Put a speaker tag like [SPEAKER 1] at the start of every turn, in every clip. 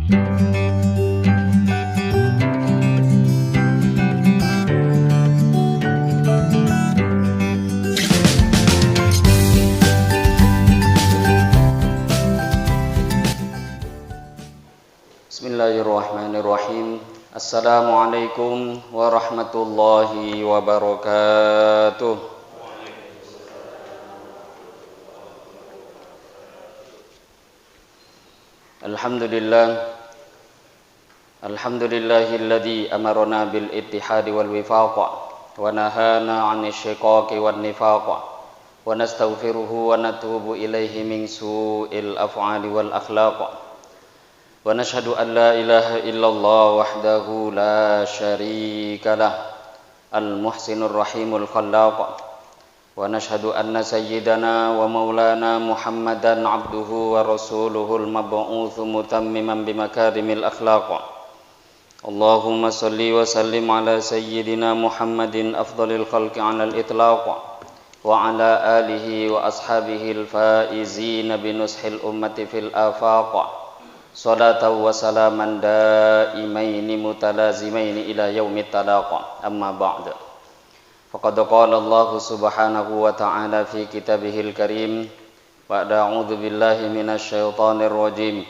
[SPEAKER 1] Bismillahirrahmanirrahim. Assalamualaikum warahmatullahi wabarakatuh. Alhamdulillahilladzi amarna bil ittihadi wal wifaq wa nahana 'anil syiqaqi wan nifaq wa nastaghfiruhu wa natubu ilaihi min su'il af'ali wal akhlaq. Wa nashhadu an la ilaha illallah wahdahu la syarika lah al-muhsinur rahimul khallaq. Wa nashhadu anna sayyidana wa maulana Muhammadan abduhu wa rasuluhul mab'utsu mutammiman bimakarimil akhlaq. Allahumma salli wa sallim ala sayyidina Muhammadin afdalil khalqi 'alal itlaq wa ala alihi wa ashabihi al-faizina binushil ummati fil afaq. Salatan wa salaman daimaini mutalazimaini ila yaumit talaqa. Amma ba'd. Faqad qala Allah subhanahu wa ta'ala fi kitabihil karim ba'da a'udzu billahi minasy syaithanir rajim.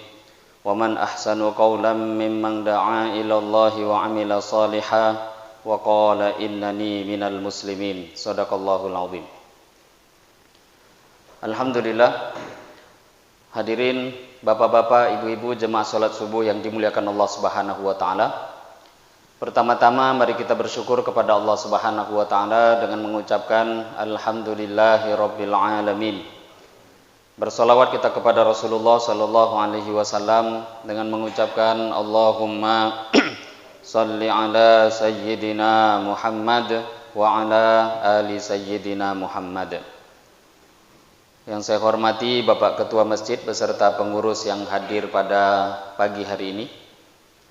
[SPEAKER 1] Wa man ahsanu qawlan mimman da'a ila Allah wa 'amila shalihan wa qala innani minal muslimin. Shadaqallahul azim. Alhamdulillah, hadirin bapak-bapak, ibu-ibu, jemaah salat subuh yang dimuliakan Allah Subhanahu wa taala. Pertama-tama mari kita bersyukur kepada Allah Subhanahu wa taala dengan mengucapkan alhamdulillahirabbil alamin. Bersolawat kita kepada Rasulullah sallallahu alaihi wasallam dengan mengucapkan Allahumma shalli ala sayyidina Muhammad wa ala ali sayyidina Muhammad. Yang saya hormati Bapak Ketua Masjid beserta pengurus yang hadir pada pagi hari ini.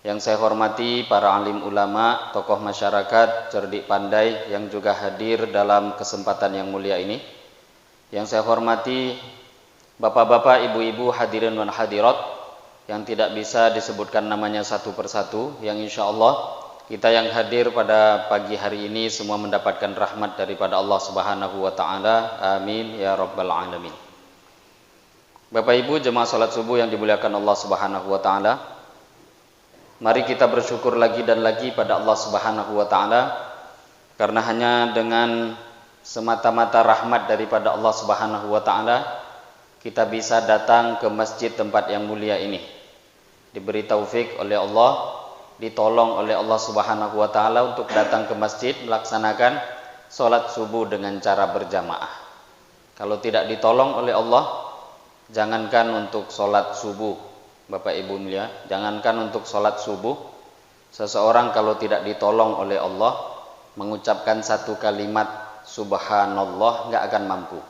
[SPEAKER 1] Yang saya hormati para alim ulama, tokoh masyarakat, cerdik pandai yang juga hadir dalam kesempatan yang mulia ini. Yang saya hormati Bapak-bapak, ibu-ibu, hadirin dan hadirat yang tidak bisa disebutkan namanya satu persatu, yang insya Allah kita yang hadir pada pagi hari ini semua mendapatkan rahmat daripada Allah Subhanahu wa taala. Amin ya rabbal alamin. Bapak Ibu jemaah salat subuh yang dimuliakan Allah Subhanahu wa taala. Mari kita bersyukur lagi dan lagi pada Allah Subhanahu wa taala karena hanya dengan semata-mata rahmat daripada Allah Subhanahu wa taala kita bisa datang ke masjid tempat yang mulia ini. Diberi taufik oleh Allah, ditolong oleh Allah Subhanahu wa taala untuk datang ke masjid melaksanakan salat subuh dengan cara berjamaah. Kalau tidak ditolong oleh Allah, jangankan untuk salat subuh, Bapak Ibu mulia, jangankan untuk salat subuh, seseorang kalau tidak ditolong oleh Allah mengucapkan satu kalimat subhanallah enggak akan mampu.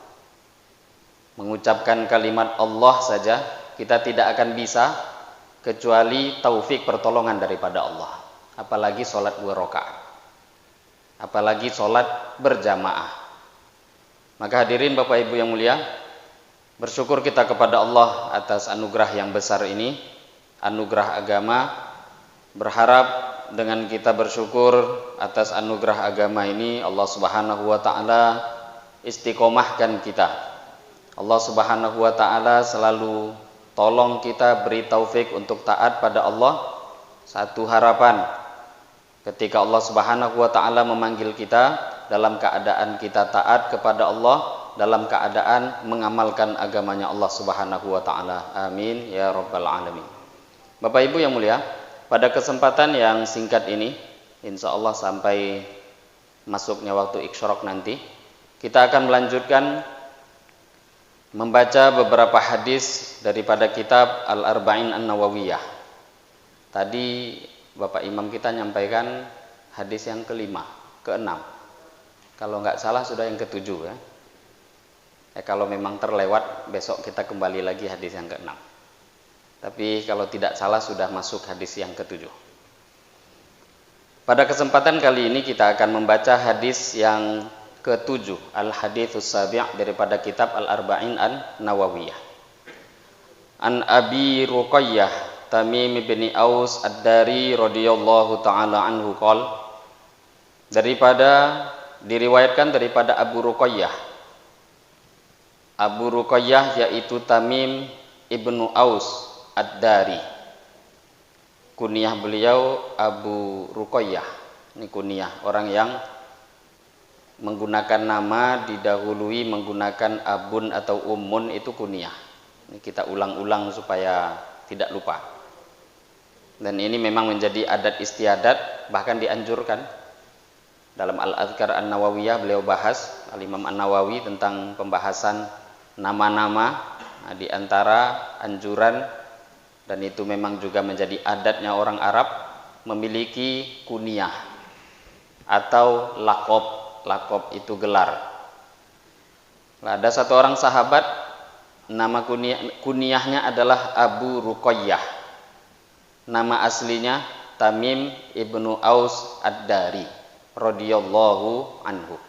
[SPEAKER 1] Mengucapkan kalimat Allah saja kita tidak akan bisa kecuali taufik pertolongan daripada Allah. Apalagi sholat 2 rakaat, apalagi sholat berjamaah. Maka hadirin Bapak Ibu yang mulia, bersyukur kita kepada Allah atas anugerah yang besar ini, anugerah agama. Berharap dengan kita bersyukur atas anugerah agama ini, Allah Subhanahu wa taala istiqomahkan kita. Allah Subhanahu wa taala selalu tolong kita, beri taufik untuk taat pada Allah. Satu harapan, ketika Allah Subhanahu wa taala memanggil kita, dalam keadaan kita taat kepada Allah, dalam keadaan mengamalkan agamanya Allah Subhanahu wa taala. Amin ya rabbal alamin. Bapak Ibu yang mulia, pada kesempatan yang singkat ini, insya Allah sampai masuknya waktu isyraq nanti, kita akan melanjutkan membaca beberapa hadis daripada kitab Al-Arba'in An-Nawawiyah. Tadi Bapak Imam kita nyampaikan hadis yang kelima, keenam. Kalau nggak salah sudah yang ketujuh ya. Kalau memang terlewat besok kita kembali lagi hadis yang keenam. Tapi kalau tidak salah sudah masuk hadis yang ketujuh. Pada kesempatan kali ini kita akan membaca hadis yang ketujuh, Al-Haditsus Sabi' daripada kitab Al-Arba'in An-Nawawiyah. An Abi Ruqayyah Tamim bin Aus Ad-Dari radhiyallahu taala anhu qol, diriwayatkan daripada Abu Ruqayyah. Abu Ruqayyah yaitu Tamim ibnu Aus Ad-Dari. Kunyah beliau Abu Ruqayyah. Ini kunyah orang yang menggunakan nama didahului menggunakan abun atau ummun, itu kunyah. Ini kita ulang-ulang supaya tidak lupa. Dan ini memang menjadi adat istiadat, bahkan dianjurkan. Dalam Al-Adhkar An-Nawawiyah beliau bahas, Al-Imam An-Nawawi, tentang pembahasan nama-nama. Nah, di antara anjuran, dan itu memang juga menjadi adatnya orang Arab, memiliki kunyah atau lakob. Lakob itu gelar. Nah, ada satu orang sahabat, nama kunyahnya adalah Abu Ruqayyah. Nama aslinya Tamim ibnu Aus Ad-Dari radhiyallahu anhu.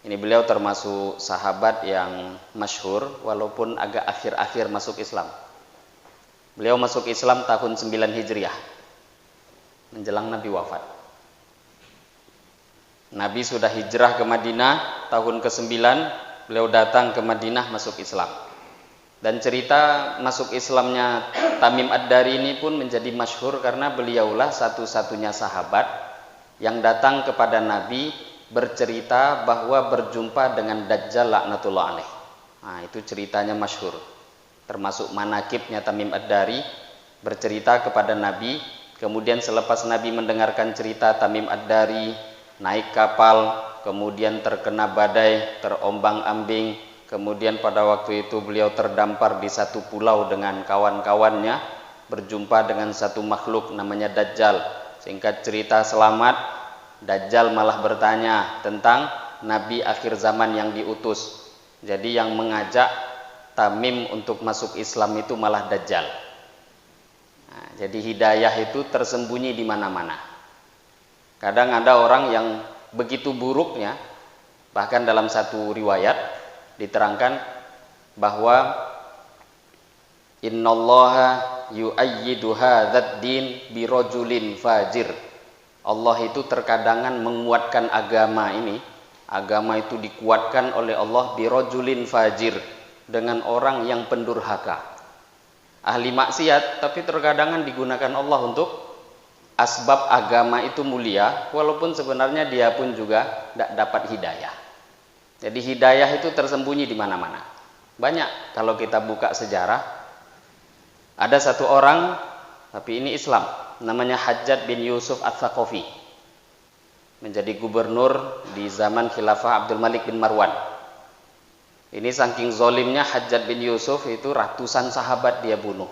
[SPEAKER 1] Ini beliau termasuk sahabat yang masyhur walaupun agak akhir-akhir masuk Islam. Beliau masuk Islam tahun 9 Hijriah, menjelang Nabi wafat. Nabi sudah hijrah ke Madinah tahun ke-9, beliau datang ke Madinah masuk Islam. Dan cerita masuk Islamnya Tamim Ad-Dari ini pun menjadi masyhur karena beliaulah satu-satunya sahabat yang datang kepada Nabi bercerita bahwa berjumpa dengan Dajjal laknatullah alaih. Nah, itu ceritanya masyhur. Termasuk manakibnya Tamim Ad-Dari, bercerita kepada Nabi. Kemudian selepas Nabi mendengarkan cerita Tamim Ad-Dari, naik kapal, kemudian terkena badai, terombang-ambing. Kemudian pada waktu itu beliau terdampar di satu pulau dengan kawan-kawannya, berjumpa dengan satu makhluk namanya Dajjal. Singkat cerita selamat, Dajjal malah bertanya tentang Nabi akhir zaman yang diutus. Jadi yang mengajak Tamim untuk masuk Islam itu malah Dajjal. Nah, jadi hidayah itu tersembunyi di mana-mana. Kadang ada orang yang begitu buruknya, bahkan dalam satu riwayat diterangkan bahwa innallaha yu'ayyidu hadzal din birajulin fajir. Allah itu terkadangan menguatkan agama ini. Agama itu dikuatkan oleh Allah birajulin fajir, dengan orang yang pendurhaka, ahli maksiat, tapi terkadangan digunakan Allah untuk asbab agama itu mulia, walaupun sebenarnya dia pun juga tidak dapat hidayah. Jadi hidayah itu tersembunyi di mana-mana. Banyak kalau kita buka sejarah. Ada satu orang, tapi ini Islam, namanya Hajjaj bin Yusuf Ats-Tsaqafi. Menjadi gubernur di zaman khilafah Abdul Malik bin Marwan. Ini saking zolimnya Hajjaj bin Yusuf, itu ratusan sahabat dia bunuh.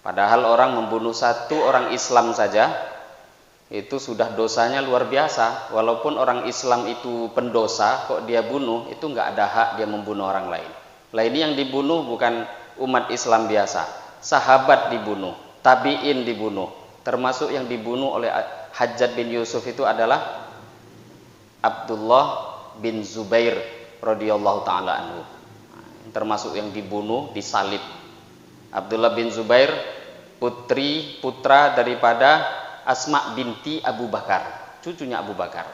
[SPEAKER 1] Padahal orang membunuh satu orang Islam saja itu sudah dosanya luar biasa. Walaupun orang Islam itu pendosa, kok dia bunuh, itu nggak ada hak dia membunuh orang lain. Lah ini yang dibunuh bukan umat Islam biasa, sahabat dibunuh, tabi'in dibunuh. Termasuk yang dibunuh oleh Hajjaj bin Yusuf itu adalah Abdullah bin Zubair radhiyallahu taala anhu. Termasuk yang dibunuh, disalib. Abdullah bin Zubair putra daripada Asma binti Abu Bakar, cucunya Abu Bakar.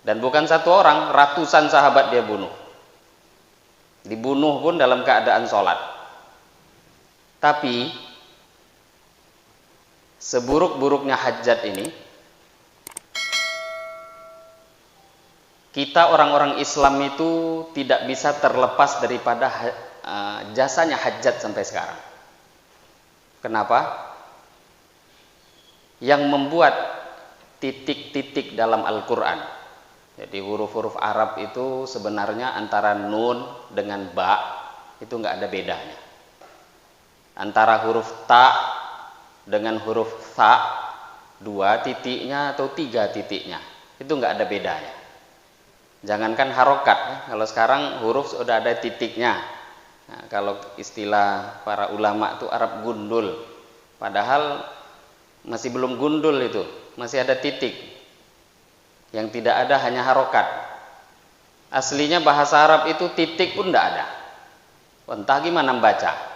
[SPEAKER 1] Dan bukan satu orang, ratusan sahabat dia bunuh. Dibunuh pun dalam keadaan sholat. Tapi seburuk-buruknya Hajjaj ini, kita orang-orang Islam itu tidak bisa terlepas daripada jasanya Hajjaj sampai sekarang. Kenapa? Yang membuat titik-titik dalam Al-Quran. Jadi huruf-huruf Arab itu sebenarnya antara nun dengan ba itu nggak ada bedanya. Antara huruf ta dengan huruf tha, 2 titiknya atau 3 titiknya, itu nggak ada bedanya. Jangankan harokat, kalau sekarang huruf sudah ada titiknya. Nah, kalau istilah para ulama itu Arab gundul, padahal masih belum gundul, itu masih ada titik. Yang tidak ada hanya harokat. Aslinya bahasa Arab itu titik pun tidak ada. entah gimana membaca.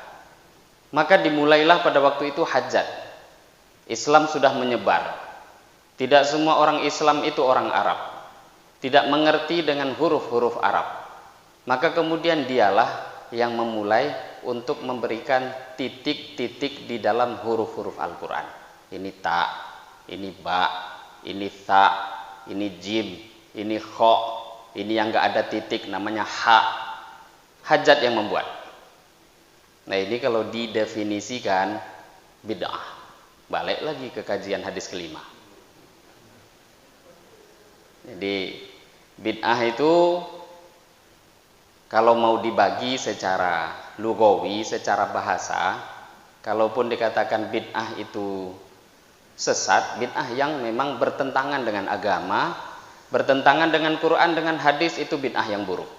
[SPEAKER 1] Maka dimulailah pada waktu itu hajat. Islam sudah menyebar. Tidak semua orang Islam itu orang Arab, tidak mengerti dengan huruf-huruf Arab. Maka kemudian dialah yang memulai untuk memberikan titik-titik di dalam huruf-huruf Al-Quran. Ini ta, ini ba, ini tha, ini jim, ini kho, ini yang gak ada titik namanya ha. Hajat yang membuat. Nah ini kalau didefinisikan bid'ah. Balik lagi ke kajian hadis kelima. Jadi bid'ah itu kalau mau dibagi secara lugawi, secara bahasa, kalaupun dikatakan bid'ah itu sesat, bid'ah yang memang bertentangan dengan agama, bertentangan dengan Quran, dengan hadis, itu bid'ah yang buruk.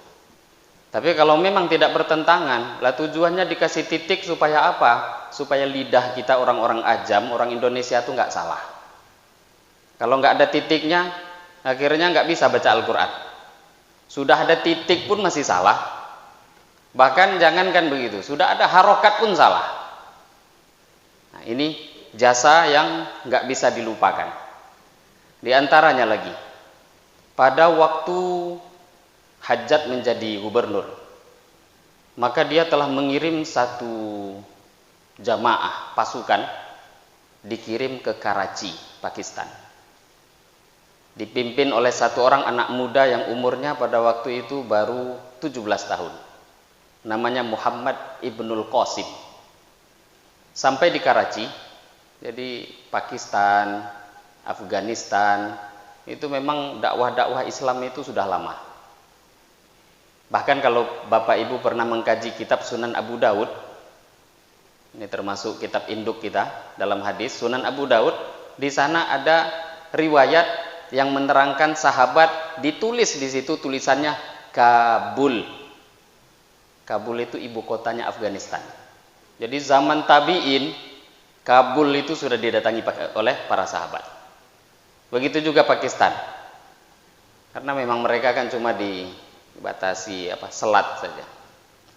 [SPEAKER 1] Tapi kalau memang tidak bertentangan, lah tujuannya dikasih titik supaya apa? Supaya lidah kita orang-orang ajam, orang Indonesia itu nggak salah. Kalau nggak ada titiknya, akhirnya nggak bisa baca Al-Quran. Sudah ada titik pun masih salah. Bahkan jangankan begitu, sudah ada harokat pun salah. Nah, ini jasa yang nggak bisa dilupakan. Di antaranya lagi, pada waktu Hajjat menjadi gubernur, maka dia telah mengirim satu jamaah pasukan, dikirim ke Karachi, Pakistan. Dipimpin oleh satu orang anak muda yang umurnya pada waktu itu baru 17 tahun. Namanya Muhammad Ibnul Qasim. Sampai di Karachi, jadi Pakistan, Afghanistan, itu memang dakwah-dakwah Islam itu sudah lama. Bahkan kalau Bapak Ibu pernah mengkaji kitab Sunan Abu Daud, ini termasuk kitab induk kita dalam hadis, Sunan Abu Daud, di sana ada riwayat yang menerangkan sahabat, ditulis di situ tulisannya Kabul. Kabul itu ibu kotanya Afghanistan. Jadi zaman tabi'in, Kabul itu sudah didatangi oleh para sahabat. Begitu juga Pakistan. Karena memang mereka kan cuma dibatasi selat saja,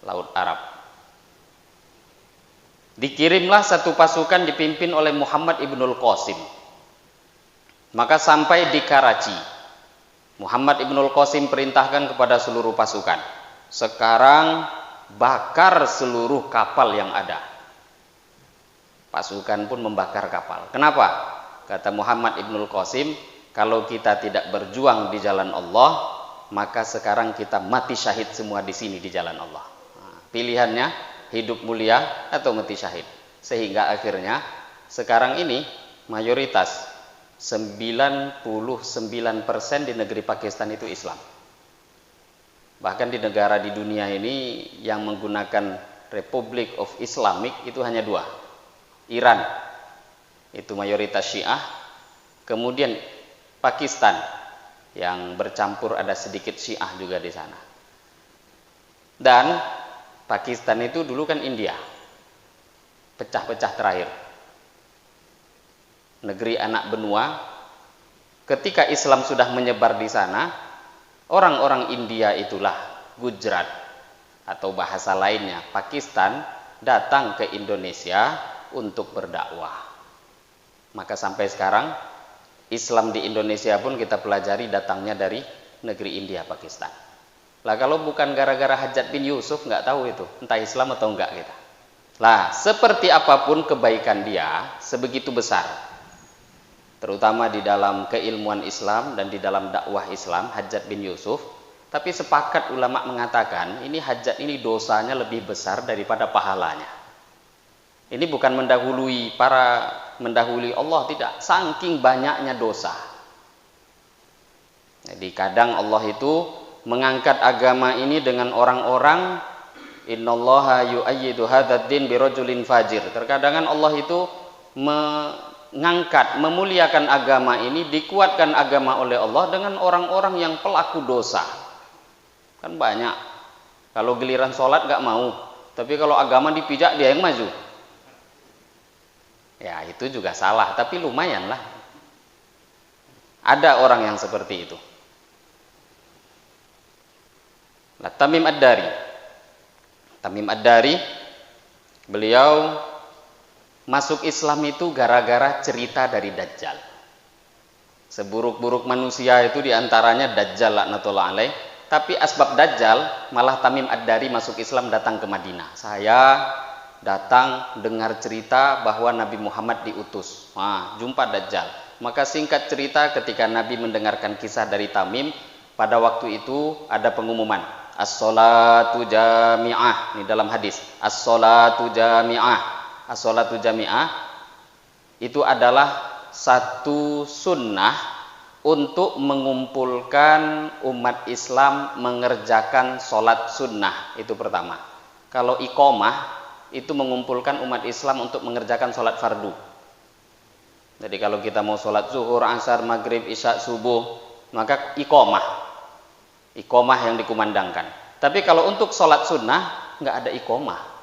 [SPEAKER 1] Laut Arab. Dikirimlah satu pasukan dipimpin oleh Muhammad Ibnul Qasim. Maka sampai di Karachi, Muhammad Ibnul Qasim perintahkan kepada seluruh pasukan, sekarang bakar seluruh kapal yang ada. Pasukan pun membakar kapal. Kenapa? Kata Muhammad Ibnul Qasim, kalau kita tidak berjuang di jalan Allah, maka sekarang kita mati syahid semua di sini di jalan Allah. Nah, pilihannya hidup mulia atau mati syahid. Sehingga akhirnya sekarang ini mayoritas 99% di negeri Pakistan itu Islam. Bahkan di negara di dunia ini yang menggunakan Republic of Islamic itu hanya dua. Iran, itu mayoritas Syiah. Kemudian Pakistan, yang bercampur ada sedikit Syiah juga di sana. Dan Pakistan itu dulu kan India, pecah-pecah terakhir. Negeri anak benua. Ketika Islam sudah menyebar di sana, orang-orang India itulah, Gujarat atau bahasa lainnya Pakistan, datang ke Indonesia untuk berdakwah. Maka sampai sekarang Islam di Indonesia pun kita pelajari datangnya dari negeri India, Pakistan. Lah kalau bukan gara-gara Hajjat bin Yusuf, nggak tahu itu entah Islam atau enggak kita. Lah seperti apapun kebaikan dia sebegitu besar, terutama di dalam keilmuan Islam dan di dalam dakwah Islam, Hajjat bin Yusuf. Tapi sepakat ulama mengatakan ini Hajjat ini dosanya lebih besar daripada pahalanya. Ini bukan mendahului Allah, tidak, saking banyaknya dosa. Jadi kadang Allah itu mengangkat agama ini dengan orang-orang, innallaha yu'ayyidu hadzal din birajulin fajir. Terkadang Allah itu mengangkat, memuliakan agama ini, dikuatkan agama oleh Allah dengan orang-orang yang pelaku dosa. Kan banyak, kalau giliran sholat gak mau, tapi kalau agama dipijak dia yang maju. Ya itu juga salah, tapi lumayan lah. Ada orang yang seperti itu. Tamim Ad-Dari Tamim Ad-Dari, beliau masuk Islam itu gara-gara cerita dari Dajjal. Seburuk-buruk manusia itu diantaranya Dajjal laknatullah alaih. Tapi asbab Dajjal malah Tamim Ad-Dari masuk Islam, datang ke Madinah. Saya datang dengar cerita bahwa Nabi Muhammad diutus. Jumpa Dajjal. Maka singkat cerita, ketika Nabi mendengarkan kisah dari Tamim, pada waktu itu ada pengumuman, as-sholatu jami'ah. Ini dalam hadis, as-sholatu jami'ah. As-sholatu jami'ah itu adalah satu sunnah untuk mengumpulkan umat Islam mengerjakan sholat sunnah. Itu pertama. Kalau iqomah itu mengumpulkan umat Islam untuk mengerjakan sholat fardu. Jadi kalau kita mau sholat zuhur, asar, maghrib, isya, subuh, maka iqomah yang dikumandangkan. Tapi kalau untuk sholat sunnah nggak ada iqomah.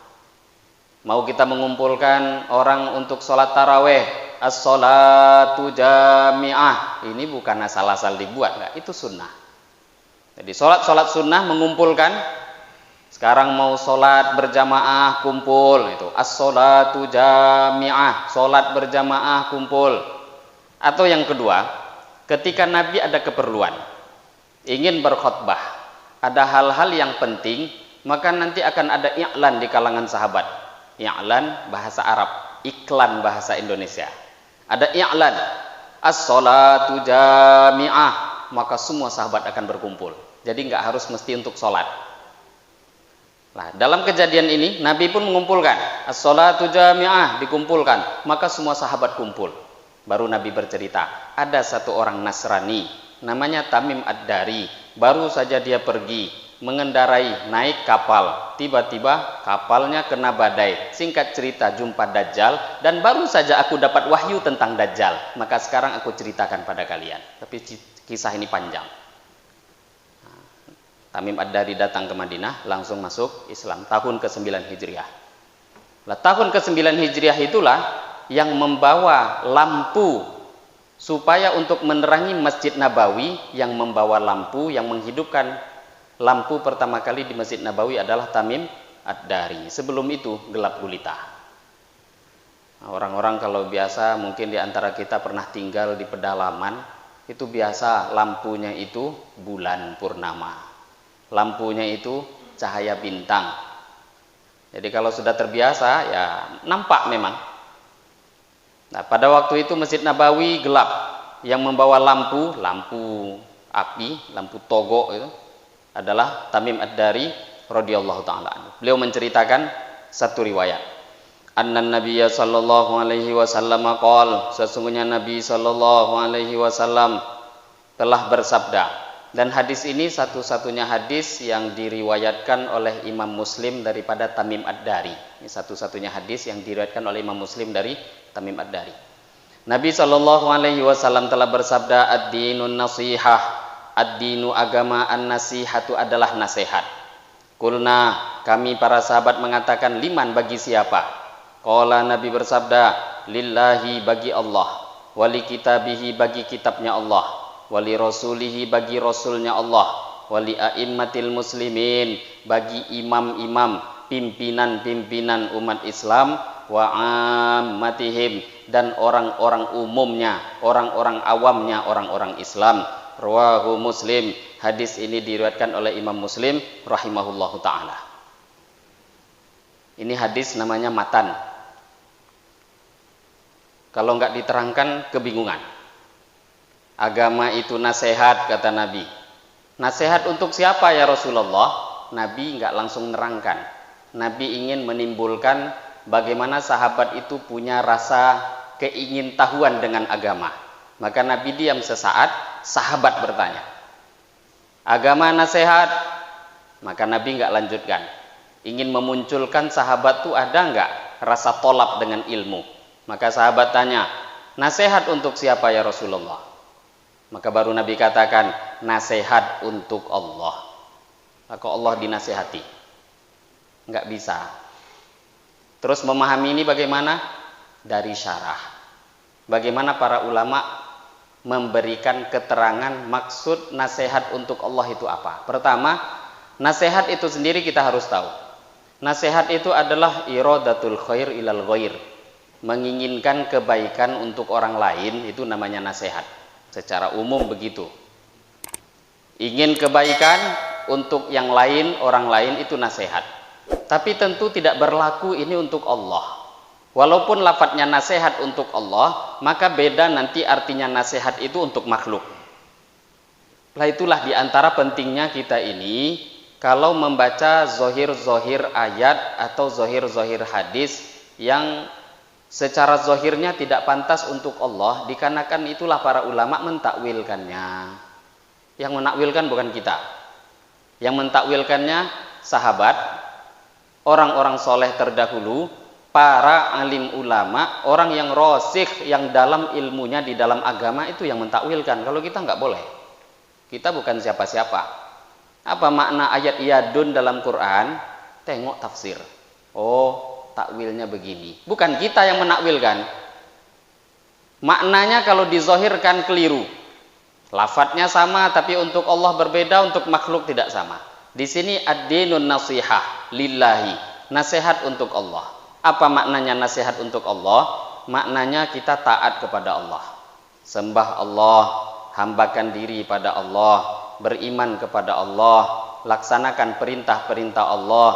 [SPEAKER 1] Mau kita mengumpulkan orang untuk sholat taraweh, as-sholatu jami'ah, ini bukan asal-asal dibuat, enggak, itu sunnah. Jadi sholat sunnah mengumpulkan. Sekarang mau sholat berjamaah kumpul, itu as-sholatu jami'ah, sholat berjamaah kumpul. Atau yang kedua, ketika Nabi ada keperluan, ingin berkhutbah, ada hal-hal yang penting, maka nanti akan ada i'lan di kalangan sahabat. I'lan bahasa Arab, iklan bahasa Indonesia. Ada i'lan, as-sholatu jami'ah, maka semua sahabat akan berkumpul. Jadi nggak harus mesti untuk sholat. Nah, dalam kejadian ini Nabi pun mengumpulkan, as-sholatu jami'ah, dikumpulkan, maka semua sahabat kumpul. Baru Nabi bercerita, ada satu orang Nasrani namanya Tamim Ad-Dari, baru saja dia pergi mengendarai, naik kapal, tiba-tiba kapalnya kena badai. Singkat cerita, jumpa Dajjal, dan baru saja aku dapat wahyu tentang Dajjal, maka sekarang aku ceritakan pada kalian. Tapi kisah ini panjang. Tamim Ad-Dari datang ke Madinah, langsung masuk Islam tahun ke-9 Hijriah. Tahun ke-9 Hijriah itulah yang membawa lampu supaya untuk menerangi Masjid Nabawi. Yang membawa lampu, yang menghidupkan lampu pertama kali di Masjid Nabawi adalah Tamim Ad-Dari. Sebelum itu gelap gulita. Orang-orang kalau biasa, mungkin di antara kita pernah tinggal di pedalaman, itu biasa lampunya itu bulan purnama. Lampunya itu cahaya bintang. Jadi kalau sudah terbiasa, ya nampak memang. Nah, pada waktu itu Masjid Nabawi gelap. Yang membawa lampu api, lampu togo itu adalah Tamim Ad-Dari radhiyallahu taala anhu. Beliau menceritakan satu riwayat. Annan Nabiyya sallallahu alaihi wasallam qala, sesungguhnya Nabi sallallahu alaihi wasallam telah bersabda. Dan hadis ini satu-satunya hadis yang diriwayatkan oleh Imam Muslim daripada Tamim Ad-Dari. Ini satu-satunya hadis yang diriwayatkan oleh Imam Muslim dari Tamim Ad-Dari. Nabi sallallahu alaihi wasallam telah bersabda, ad-dinun nasihah, ad-dinu agama, an-nasihatu adalah nasihat. Kulna, kami para sahabat mengatakan, liman, bagi siapa? Qala, Nabi bersabda, lillahi, bagi Allah, wali kitabihi, bagi kitabnya Allah, wali rasulihi, bagi rasulnya Allah, wali a'immatil muslimin, bagi imam-imam, pimpinan-pimpinan umat Islam, wa ammatihim, dan orang-orang umumnya, orang-orang awamnya, orang-orang Islam. Rawahu Muslim. Hadis ini diriwayatkan oleh Imam Muslim rahimahullahu taala. Ini hadis namanya matan. Kalau enggak diterangkan kebingungan. Agama itu nasihat, kata Nabi. Nasihat untuk siapa ya Rasulullah? Nabi enggak langsung nerangkan. Nabi ingin menimbulkan bagaimana sahabat itu punya rasa keingintahuan dengan agama. Maka Nabi diam sesaat, sahabat bertanya, agama nasihat? Maka Nabi enggak lanjutkan. Ingin memunculkan sahabat itu ada enggak rasa tolak dengan ilmu. Maka sahabat tanya, nasihat untuk siapa ya Rasulullah? Maka baru Nabi katakan, nasihat untuk Allah. Maka Allah dinasihati. Enggak bisa. Terus memahami ini bagaimana? Dari syarah. Bagaimana para ulama memberikan keterangan maksud nasihat untuk Allah itu apa? Pertama, nasihat itu sendiri kita harus tahu. Nasihat itu adalah iradatul khair ilal ghair. Menginginkan kebaikan untuk orang lain, itu namanya nasihat. Secara umum begitu. Ingin kebaikan untuk yang lain, orang lain, itu nasihat. Tapi tentu tidak berlaku ini untuk Allah. Walaupun lafadznya nasihat untuk Allah, maka beda nanti artinya nasihat itu untuk makhluk. Lah itulah diantara pentingnya kita ini, kalau membaca zohir-zohir ayat atau zohir-zohir hadis yang secara zohirnya tidak pantas untuk Allah, dikarenakan itulah para ulama mentakwilkannya. Yang menakwilkan bukan kita. Yang mentakwilkannya sahabat, orang-orang soleh terdahulu, para alim ulama, orang yang rosikh, yang dalam ilmunya di dalam agama, itu yang mentakwilkan. Kalau kita nggak boleh. Kita bukan siapa-siapa. Apa makna ayat yadun dalam Quran? Tengok tafsir. Oh, takwilnya begini. Bukan kita yang menakwilkan. Maknanya kalau dizohirkan keliru. Lafadznya sama, tapi untuk Allah berbeda, untuk makhluk tidak sama. Di sini ad-dinun nasihah lillahi. Nasihat untuk Allah. Apa maknanya nasihat untuk Allah? Maknanya kita taat kepada Allah. Sembah Allah, hambakan diri pada Allah, beriman kepada Allah, laksanakan perintah-perintah Allah,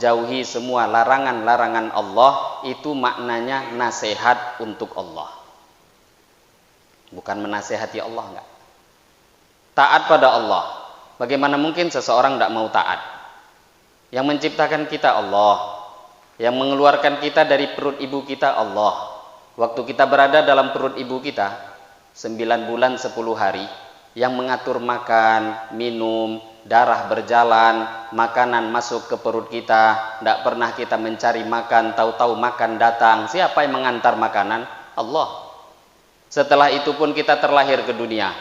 [SPEAKER 1] jauhi semua larangan-larangan Allah. Itu maknanya nasihat untuk Allah. Bukan menasehati Allah, enggak. Taat pada Allah. Bagaimana mungkin seseorang tidak mau taat? Yang menciptakan kita Allah, yang mengeluarkan kita dari perut ibu kita Allah. Waktu kita berada dalam perut ibu kita 9 bulan 10 hari, yang mengatur makan, minum, darah berjalan, makanan masuk ke perut kita, tidak pernah kita mencari makan, tahu-tahu makan datang. Siapa yang mengantar makanan? Allah. Setelah itu pun kita terlahir ke dunia.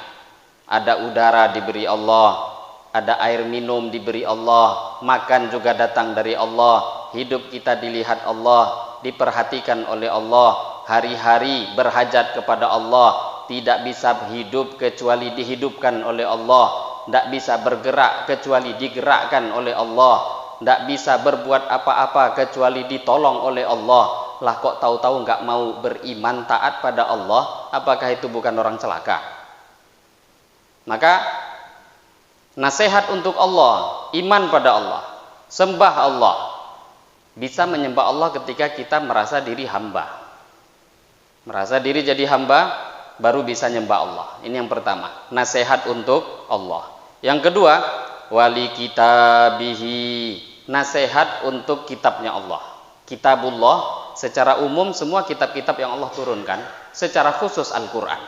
[SPEAKER 1] Ada udara diberi Allah, ada air minum diberi Allah, makan juga datang dari Allah, hidup kita dilihat Allah, diperhatikan oleh Allah, hari-hari berhajat kepada Allah, tidak bisa hidup kecuali dihidupkan oleh Allah, tidak bisa bergerak kecuali digerakkan oleh Allah, tidak bisa berbuat apa-apa kecuali ditolong oleh Allah. Lah kok tahu-tahu nggak mau beriman taat pada Allah? Apakah itu bukan orang celaka? Maka nasihat untuk Allah, iman pada Allah, sembah Allah. Bisa menyembah Allah ketika kita merasa diri hamba. Merasa diri jadi hamba, baru bisa nyembah Allah. Ini yang pertama, nasihat untuk Allah. Yang kedua, wali kitabihi, nasihat untuk kitabnya Allah. Kitabullah, secara umum semua kitab-kitab yang Allah turunkan, secara khusus Al-Quran.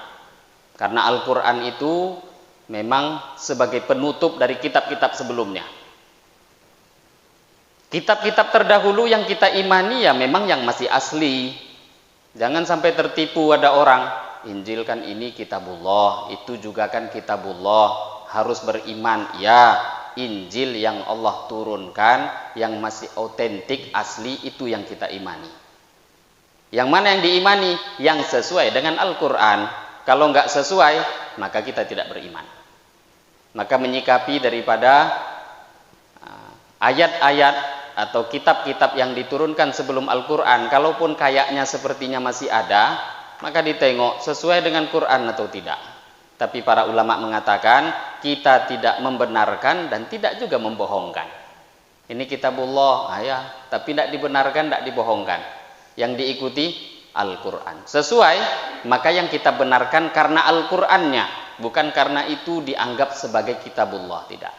[SPEAKER 1] Karena Al-Quran itu memang sebagai penutup dari kitab-kitab sebelumnya. Kitab-kitab terdahulu yang kita imani ya memang yang masih asli. Jangan sampai tertipu ada orang, Injil kan ini kitabullah, itu juga kan kitabullah, harus beriman. Ya, Injil yang Allah turunkan, yang masih otentik, asli, itu yang kita imani. Yang mana yang diimani? Yang sesuai dengan Al-Quran. Kalau nggak sesuai, maka kita tidak beriman. Maka menyikapi daripada ayat-ayat atau kitab-kitab yang diturunkan sebelum Al-Quran, kalaupun kayaknya sepertinya masih ada, maka ditengok sesuai dengan Quran atau tidak. Tapi para ulama mengatakan kita tidak membenarkan dan tidak juga membohongkan. Ini kitabullah, ya, tapi tidak dibenarkan, tidak dibohongkan. Yang diikuti Al-Quran. Sesuai, maka yang kita benarkan karena Al-Qurannya, bukan karena itu dianggap sebagai kitabullah, tidak.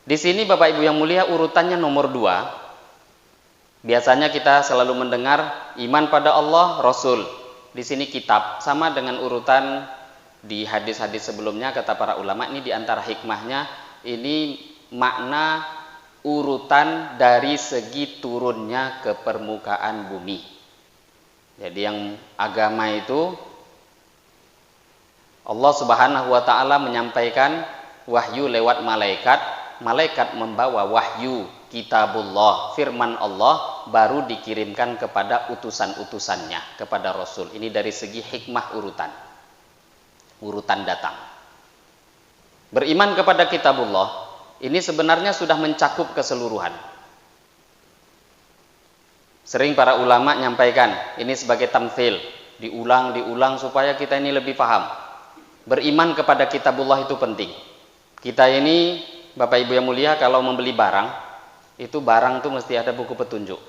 [SPEAKER 1] Di sini Bapak Ibu yang mulia urutannya nomor 2. Biasanya kita selalu mendengar iman pada Allah, Rasul. Di sini kitab, sama dengan urutan di hadis-hadis sebelumnya, kata para ulama. Ini diantara hikmahnya, ini makna urutan dari segi turunnya ke permukaan bumi. Jadi yang agama itu Allah Subhanahu wa ta'ala menyampaikan wahyu lewat malaikat. Malaikat membawa wahyu kitabullah, firman Allah, baru dikirimkan kepada utusan-utusannya, kepada Rasul. Ini dari segi hikmah urutan datang. Beriman kepada kitabullah ini sebenarnya sudah mencakup keseluruhan. Sering para ulama nyampaikan, ini sebagai tamthil, diulang supaya kita ini lebih paham. Beriman kepada kitabullah itu penting. Kita ini, Bapak Ibu yang mulia, kalau membeli barang, itu barang tuh mesti ada buku petunjuk.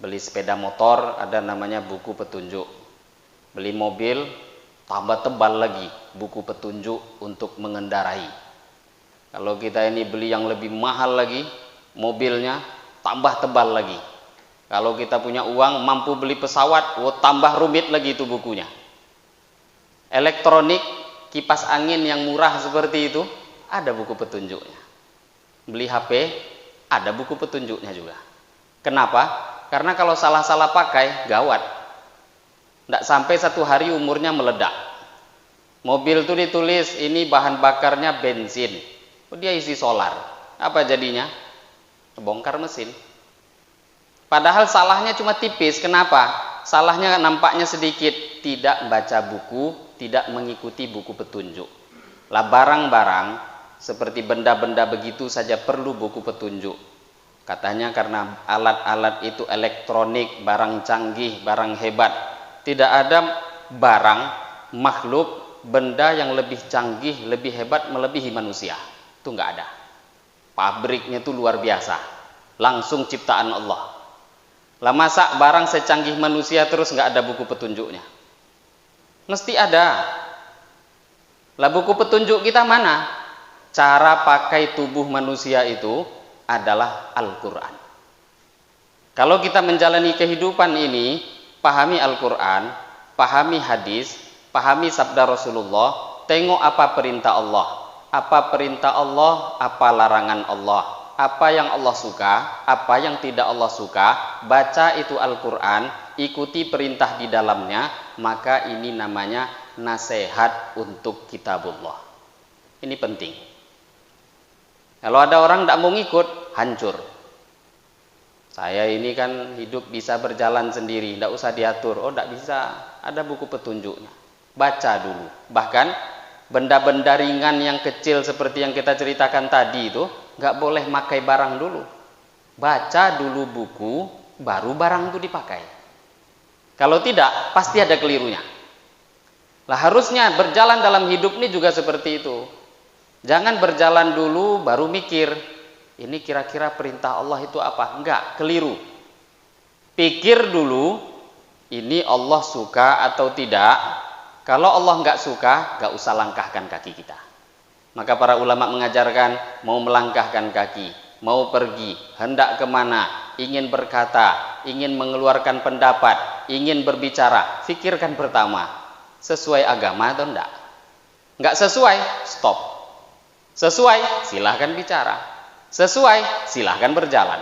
[SPEAKER 1] Beli sepeda motor, ada namanya buku petunjuk. Beli mobil, tambah tebal lagi buku petunjuk untuk mengendarai. Kalau kita ini beli yang lebih mahal lagi, mobilnya tambah tebal lagi. Kalau kita punya uang mampu beli pesawat, tambah rumit lagi itu bukunya. Elektronik, kipas angin yang murah seperti itu, ada buku petunjuknya. Beli HP, ada buku petunjuknya juga. Kenapa? Karena kalau salah-salah pakai, gawat. Tidak sampai 1 hari umurnya meledak. Mobil itu ditulis, ini bahan bakarnya bensin. Dia isi solar. Apa jadinya? Bongkar mesin. Padahal salahnya cuma tipis. Kenapa? Salahnya nampaknya sedikit. Tidak baca buku, tidak mengikuti buku petunjuk. Lah barang-barang seperti benda-benda begitu saja perlu buku petunjuk. Katanya karena alat-alat itu elektronik, barang canggih, barang hebat. Tidak ada barang, makhluk, benda yang lebih canggih, lebih hebat, melebihi manusia. Itu nggak ada. Pabriknya itu luar biasa. Langsung ciptaan Allah. Lah masa barang secanggih manusia terus nggak ada buku petunjuknya? Mesti ada. Lah buku petunjuk kita mana? Cara pakai tubuh manusia itu adalah Al-Quran. Kalau kita menjalani kehidupan ini, pahami Al-Quran, pahami hadis, pahami sabda Rasulullah, tengok apa perintah Allah, apa perintah Allah, apa larangan Allah, apa yang Allah suka, apa yang tidak Allah suka, baca itu Al-Quran, ikuti perintah di dalamnya, maka ini namanya nasihat untuk kitabullah. Ini penting. Kalau ada orang tidak mau ngikut, hancur. Saya ini kan hidup bisa berjalan sendiri, tidak usah diatur. Oh, tidak bisa, ada buku petunjuknya. Baca dulu. Bahkan benda-benda ringan yang kecil seperti yang kita ceritakan tadi itu nggak boleh pakai barang dulu. Baca dulu buku, baru barang itu dipakai. Kalau tidak, pasti ada kelirunya. Lah harusnya berjalan dalam hidup ini juga seperti itu. Jangan berjalan dulu baru mikir, ini kira-kira perintah Allah itu apa? Enggak, keliru. Pikir dulu, ini Allah suka atau tidak. Kalau Allah enggak suka, enggak usah langkahkan kaki kita. Maka para ulama mengajarkan, mau melangkahkan kaki, mau pergi, hendak kemana, ingin berkata, ingin mengeluarkan pendapat, ingin berbicara, fikirkan pertama, sesuai agama atau enggak? Enggak sesuai, stop. Sesuai, silahkan bicara. Sesuai, silahkan berjalan.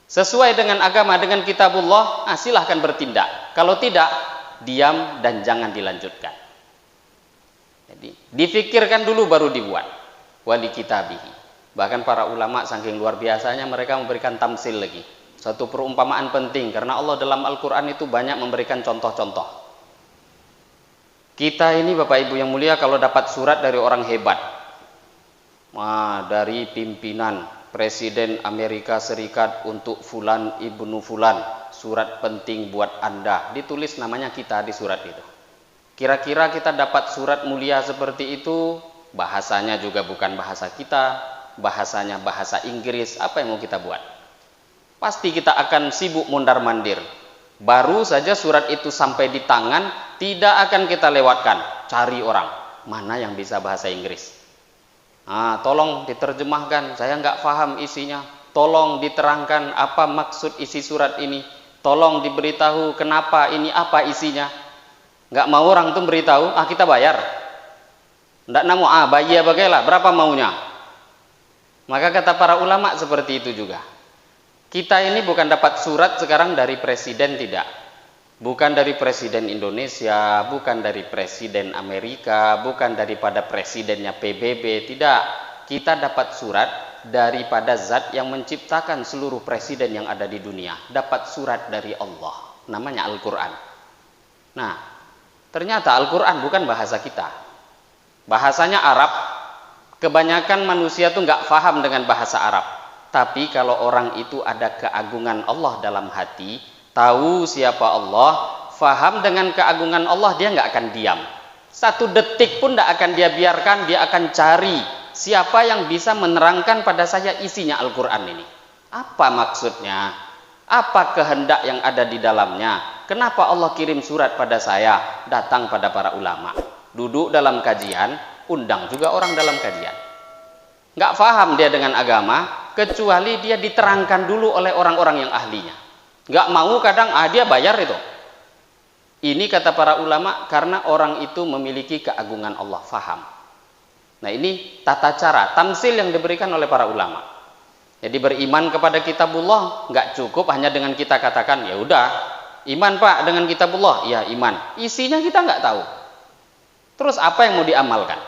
[SPEAKER 1] Sesuai dengan agama, dengan kitabullah, silahkan bertindak. Kalau tidak, diam dan jangan dilanjutkan. Jadi, difikirkan dulu baru dibuat. Wali kitabihi. Bahkan para ulama saking luar biasanya mereka memberikan tamsil lagi. Satu perumpamaan penting karena Allah dalam Al-Quran itu banyak memberikan contoh-contoh. Kita ini Bapak Ibu yang mulia kalau dapat surat dari orang hebat, dari pimpinan Presiden Amerika Serikat untuk Fulan Ibnu Fulan, surat penting buat Anda, ditulis namanya kita di surat itu. Kira-kira kita dapat surat mulia seperti itu, bahasanya juga bukan bahasa kita, bahasanya bahasa Inggris, apa yang mau kita buat? Pasti kita akan sibuk mondar-mandir. Baru saja surat itu sampai di tangan, tidak akan kita lewatkan, cari orang mana yang bisa bahasa Inggris. Tolong diterjemahkan, saya nggak paham isinya. Tolong diterangkan apa maksud isi surat ini. Tolong diberitahu kenapa ini apa isinya. Nggak mau orang tuh beritahu, kita bayar. Nggak namo, bayar bagailah, berapa maunya. Maka kata para ulama seperti itu juga. Kita ini bukan dapat surat sekarang dari presiden, tidak. Bukan dari presiden Indonesia, bukan dari presiden Amerika, bukan daripada presidennya PBB, tidak. Kita dapat surat daripada zat yang menciptakan seluruh presiden yang ada di dunia. Dapat surat dari Allah, namanya Al-Quran. Nah, ternyata Al-Quran bukan bahasa kita. Bahasanya Arab, kebanyakan manusia tuh nggak paham dengan bahasa Arab. Tapi kalau orang itu ada keagungan Allah dalam hati, tahu siapa Allah, faham dengan keagungan Allah, dia nggak akan diam. 1 detik pun tidak akan dia biarkan, dia akan cari siapa yang bisa menerangkan pada saya isinya Al-Quran ini. Apa maksudnya? Apa kehendak yang ada di dalamnya? Kenapa Allah kirim surat pada saya? Datang pada para ulama. Duduk dalam kajian, undang juga orang dalam kajian. Nggak paham dia dengan agama, kecuali dia diterangkan dulu oleh orang-orang yang ahlinya. Nggak mau kadang, dia bayar itu. Ini kata para ulama, karena orang itu memiliki keagungan Allah, faham. Nah ini tata cara, tamsil yang diberikan oleh para ulama. Jadi beriman kepada kitabullah, nggak cukup hanya dengan kita katakan, ya udah, iman Pak dengan kitabullah, ya iman. Isinya kita nggak tahu. Terus apa yang mau diamalkan?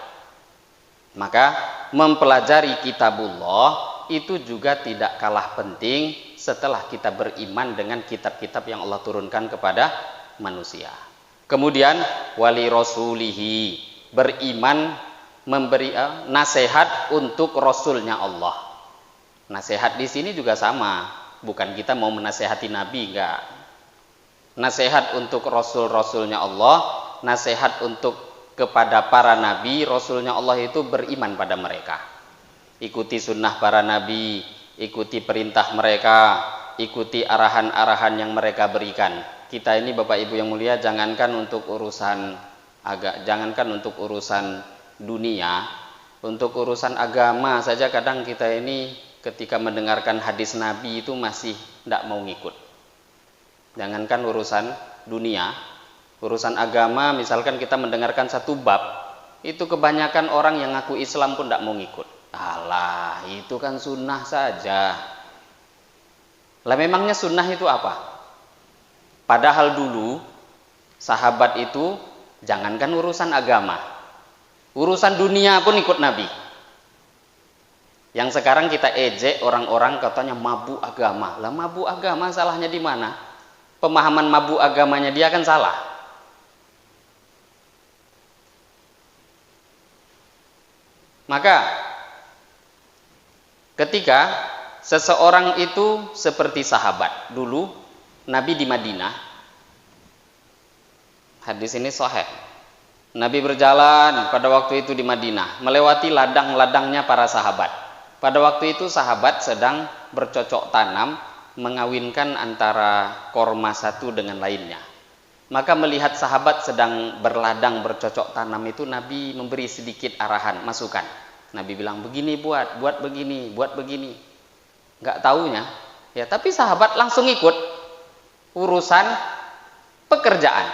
[SPEAKER 1] Maka mempelajari kitabullah itu juga tidak kalah penting setelah kita beriman dengan kitab-kitab yang Allah turunkan kepada manusia. Kemudian wali rasulihi, beriman memberi nasihat untuk rasulnya Allah. Nasihat di sini juga sama, bukan kita mau menasehati Nabi, enggak. Nasihat untuk rasul-rasulnya Allah, nasihat untuk kepada para nabi, rasulnya Allah itu beriman pada mereka. Ikuti sunnah para nabi, ikuti perintah mereka, ikuti arahan-arahan yang mereka berikan. Kita ini Bapak Ibu yang mulia, jangankan untuk urusan dunia, untuk urusan agama saja kadang kita ini ketika mendengarkan hadis Nabi itu masih tidak mau ngikut. Jangankan urusan dunia, urusan agama, misalkan kita mendengarkan satu bab, itu kebanyakan orang yang ngaku Islam pun tidak mau ngikut. Alah, itu kan sunnah saja. Lah memangnya sunnah itu apa? Padahal dulu sahabat itu jangankan urusan agama, urusan dunia pun ikut Nabi. Yang sekarang kita ejek orang-orang katanya mabuk agama. Lah mabuk agama salahnya di mana? Pemahaman mabuk agamanya dia kan salah. Maka ketika seseorang itu seperti sahabat dulu, Nabi di Madinah, hadis ini sahih. Nabi berjalan pada waktu itu di Madinah, melewati ladang-ladangnya para sahabat. Pada waktu itu sahabat sedang bercocok tanam, mengawinkan antara korma satu dengan lainnya. Maka melihat sahabat sedang berladang bercocok tanam itu, Nabi memberi sedikit arahan, masukan. Nabi bilang begini buat begini, buat begini. Nggak taunya, ya tapi sahabat langsung ikut urusan pekerjaan.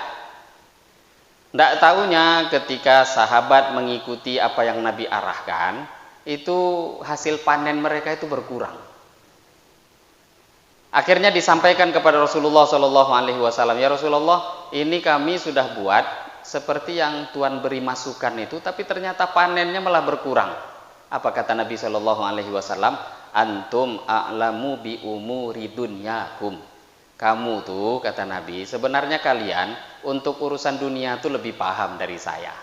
[SPEAKER 1] Nggak taunya ketika sahabat mengikuti apa yang Nabi arahkan, itu hasil panen mereka itu berkurang. Akhirnya disampaikan kepada Rasulullah SAW, ya Rasulullah, ini kami sudah buat seperti yang Tuhan beri masukan itu, tapi ternyata panennya malah berkurang. Apa kata Nabi SAW? Antum a'lamu bi umuri dunyakum. Kamu tuh, kata Nabi, sebenarnya kalian untuk urusan dunia tuh lebih paham dari saya.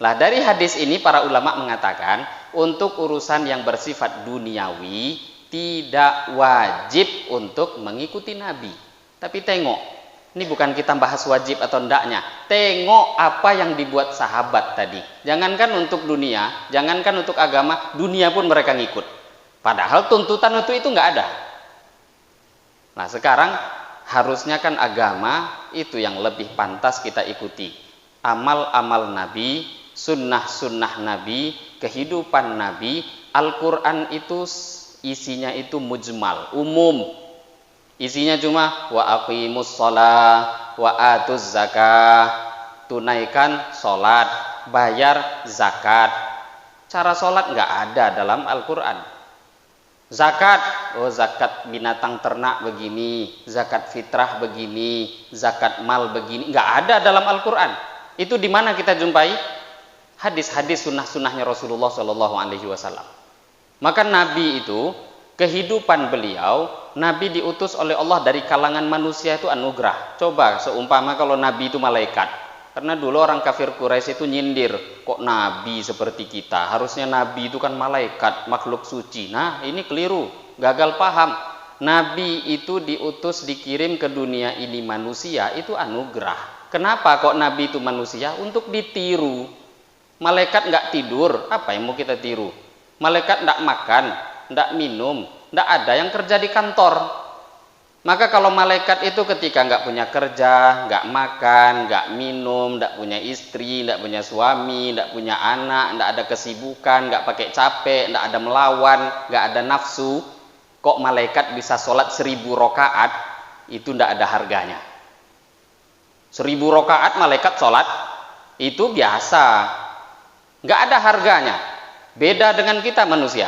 [SPEAKER 1] Lah dari hadis ini para ulama mengatakan untuk urusan yang bersifat duniawi tidak wajib untuk mengikuti Nabi. Tapi tengok, ini bukan kita bahas wajib atau ndaknya. Tengok apa yang dibuat sahabat tadi. Jangankan untuk dunia, jangankan untuk agama, dunia pun mereka ngikut. Padahal tuntutan untuk itu nggak ada. Nah sekarang harusnya kan agama itu yang lebih pantas kita ikuti. Amal-amal Nabi, sunnah-sunnah Nabi, kehidupan Nabi, Al-Quran itu isinya itu mujmal, umum. Isinya cuma wa aqimus shalah wa atuz zakah, tunaikan sholat, bayar zakat. Cara sholat nggak ada dalam Al-Quran. Zakat, oh zakat binatang ternak begini, zakat fitrah begini, zakat mal begini, nggak ada dalam Al-Quran. Itu di mana kita jumpai? Hadis-hadis sunnah-sunnahnya Rasulullah SAW. Maka Nabi itu, kehidupan beliau, Nabi diutus oleh Allah dari kalangan manusia itu anugerah. Coba seumpama kalau Nabi itu malaikat, Karena dulu orang kafir Quraisy itu nyindir, kok nabi seperti kita? Harusnya nabi itu kan malaikat, makhluk suci. Nah, ini keliru, gagal paham. Nabi itu diutus, dikirim ke dunia ini manusia, itu anugerah. Kenapa kok nabi itu manusia? Untuk ditiru. Malaikat nggak tidur, apa yang mau kita tiru? Malaikat nggak makan, nggak minum, nggak ada yang kerja di kantor. Maka kalau malaikat itu ketika nggak punya kerja, nggak makan, nggak minum, nggak punya istri, nggak punya suami, nggak punya anak, nggak ada kesibukan, nggak pakai capek, nggak ada melawan, nggak ada nafsu, kok malaikat bisa sholat 1000 rakaat, itu nggak ada harganya. 1000 rakaat malaikat sholat, itu biasa, nggak ada harganya. Beda dengan kita manusia.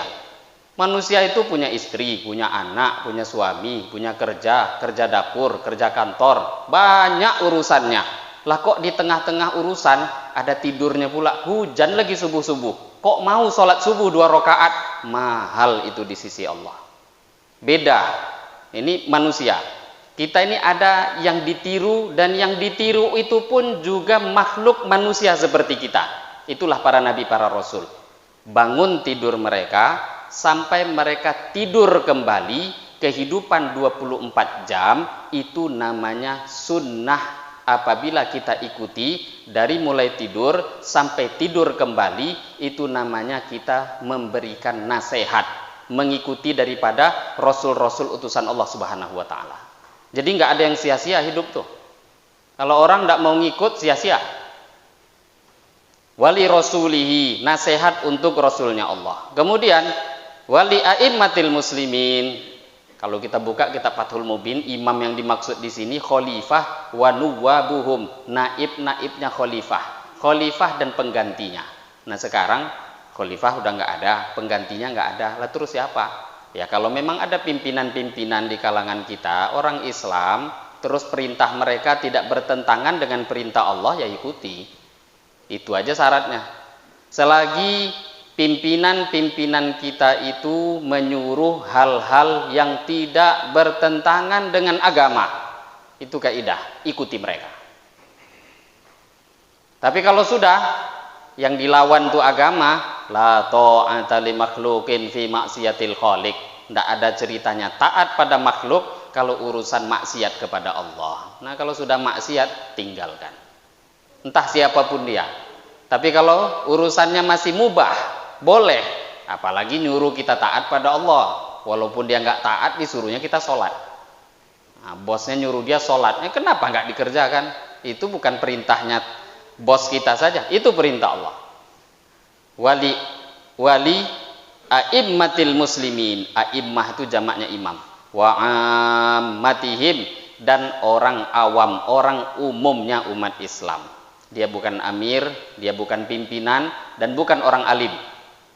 [SPEAKER 1] Manusia itu punya istri, punya anak, punya suami, punya kerja, kerja dapur, kerja kantor, banyak urusannya. Lah kok di tengah-tengah urusan ada tidurnya pula, hujan lagi subuh-subuh. Kok mau sholat subuh 2 rakaat? Mahal itu di sisi Allah. Beda. Ini manusia. Kita ini ada yang ditiru, dan yang ditiru itu pun juga makhluk manusia seperti kita. Itulah para nabi, para rasul. Bangun tidur mereka sampai mereka tidur kembali, kehidupan 24 jam, itu namanya sunnah. Apabila kita ikuti dari mulai tidur sampai tidur kembali, itu namanya kita memberikan nasihat, mengikuti daripada rasul-rasul utusan Allah Subhanahu wa taala. Jadi nggak ada yang sia-sia hidup tuh. Kalau orang nggak mau ngikut, sia-sia. Wali rasulihi, nasihat untuk rasulnya Allah. Kemudian wali a'immatil muslimin. Kalau kita buka kitab Fathul Mubin, imam yang dimaksud di sini khalifah wa nuwabuhum, naib-naibnya khalifah. Khalifah dan penggantinya. Nah, sekarang khalifah udah nggak ada, penggantinya nggak ada. Lah terus siapa? Ya kalau memang ada pimpinan-pimpinan di kalangan kita, orang Islam, terus perintah mereka tidak bertentangan dengan perintah Allah, ya ikuti. Itu aja syaratnya. Selagi pimpinan-pimpinan kita itu menyuruh hal-hal yang tidak bertentangan dengan agama, itu kaidah, ikuti mereka. Tapi kalau sudah yang dilawan itu agama, la ta'ata li makhluqin fi maksiatil khaliq, tidak ada ceritanya taat pada makhluk kalau urusan maksiat kepada Allah. Nah, kalau sudah maksiat, tinggalkan, entah siapapun dia. Tapi kalau urusannya masih mubah, boleh. Apalagi nyuruh kita taat pada Allah, walaupun dia nggak taat, disuruhnya kita sholat. Nah, bosnya nyuruh dia sholat, kenapa nggak dikerjakan? Itu bukan perintahnya bos kita saja, itu perintah Allah. Wali a'immatil muslimin, a'immah itu jamaknya imam, wa ammatihim, dan orang awam, orang umumnya umat Islam. Dia bukan amir, dia bukan pimpinan, dan bukan orang alim.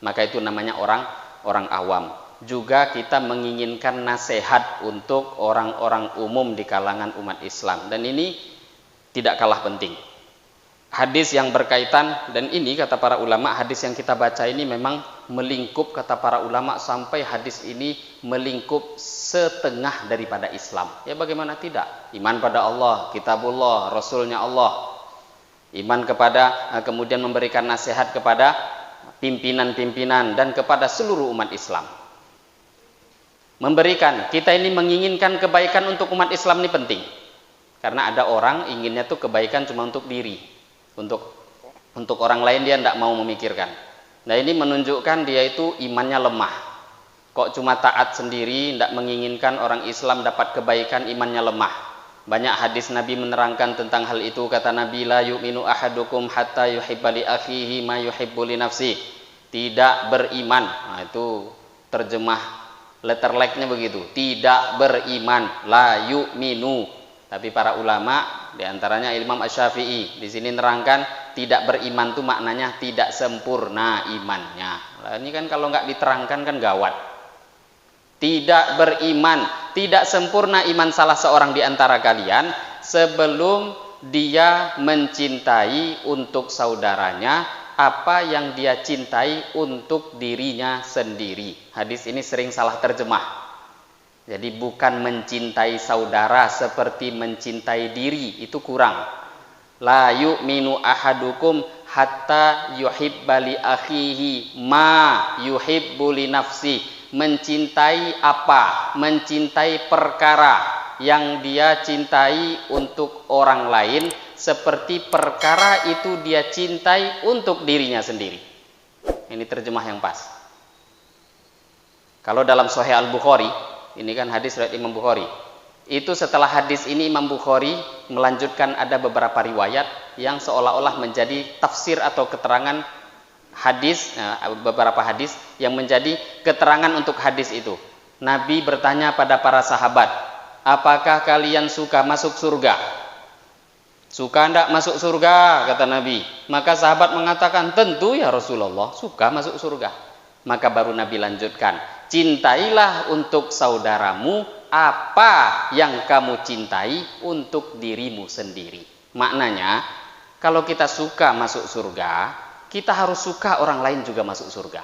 [SPEAKER 1] Maka itu namanya orang awam. Juga kita menginginkan nasihat untuk orang-orang umum di kalangan umat Islam. Dan ini tidak kalah penting. Hadis yang berkaitan, dan ini kata para ulama, hadis yang kita baca ini memang melingkup, kata para ulama, sampai hadis ini melingkup setengah daripada Islam. Ya bagaimana tidak? Iman pada Allah, kitabullah, rasulnya Allah. Iman kepada, kemudian memberikan nasihat kepada pimpinan-pimpinan dan kepada seluruh umat Islam. Memberikan, kita ini menginginkan kebaikan untuk umat Islam ini penting. Karena ada orang inginnya tuh kebaikan cuma untuk diri. Untuk orang lain dia tidak mau memikirkan. Nah, ini menunjukkan dia itu imannya lemah. Kok cuma taat sendiri, tidak menginginkan orang Islam dapat kebaikan, imannya lemah. Banyak hadis Nabi menerangkan tentang hal itu. Kata Nabi, la yu'minu ahadukum hatta yuhibba li akhihi ma yuhibbu li nafsi. Tidak beriman. Nah, itu terjemah letter like-nya begitu. Tidak beriman, la yu'minu. Tapi para ulama, diantaranya Imam Asy-Syafi'i, di sini nerangkan tidak beriman itu maknanya tidak sempurna imannya. Nah, ini kan kalau nggak diterangkan kan gawat. Tidak beriman, tidak sempurna iman salah seorang di antara kalian sebelum dia mencintai untuk saudaranya apa yang dia cintai untuk dirinya sendiri. Hadis ini sering salah terjemah. Jadi bukan mencintai saudara seperti mencintai diri, itu kurang. La yu'minu ahadukum hatta yuhibba li akhihi ma yuhibbu li nafsi. Mencintai apa? Mencintai perkara yang dia cintai untuk orang lain seperti perkara itu dia cintai untuk dirinya sendiri. Ini terjemah yang pas. Kalau dalam Sahih Al-Bukhari, ini kan hadis riwayat Imam Bukhari. Itu setelah hadis ini Imam Bukhari melanjutkan ada beberapa riwayat yang seolah-olah menjadi tafsir atau keterangan hadis, beberapa hadis yang menjadi keterangan untuk hadis itu. Nabi bertanya pada para sahabat, apakah kalian suka masuk surga? Suka enggak masuk surga? Kata Nabi. Maka sahabat mengatakan, tentu ya Rasulullah, suka masuk surga. Maka baru Nabi lanjutkan, cintailah untuk saudaramu apa yang kamu cintai untuk dirimu sendiri. Maknanya, kalau kita suka masuk surga, kita harus suka orang lain juga masuk surga.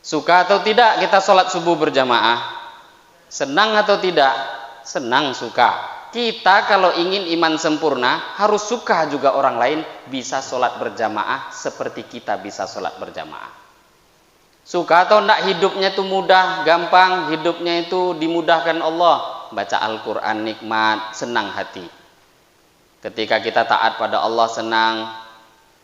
[SPEAKER 1] Suka atau tidak kita sholat subuh berjamaah? Senang atau tidak? Senang, suka. Kita kalau ingin iman sempurna, harus suka juga orang lain bisa sholat berjamaah seperti kita bisa sholat berjamaah. Suka atau enggak hidupnya itu mudah, gampang, hidupnya itu dimudahkan Allah. Baca Al-Quran nikmat, senang hati. Ketika kita taat pada Allah senang,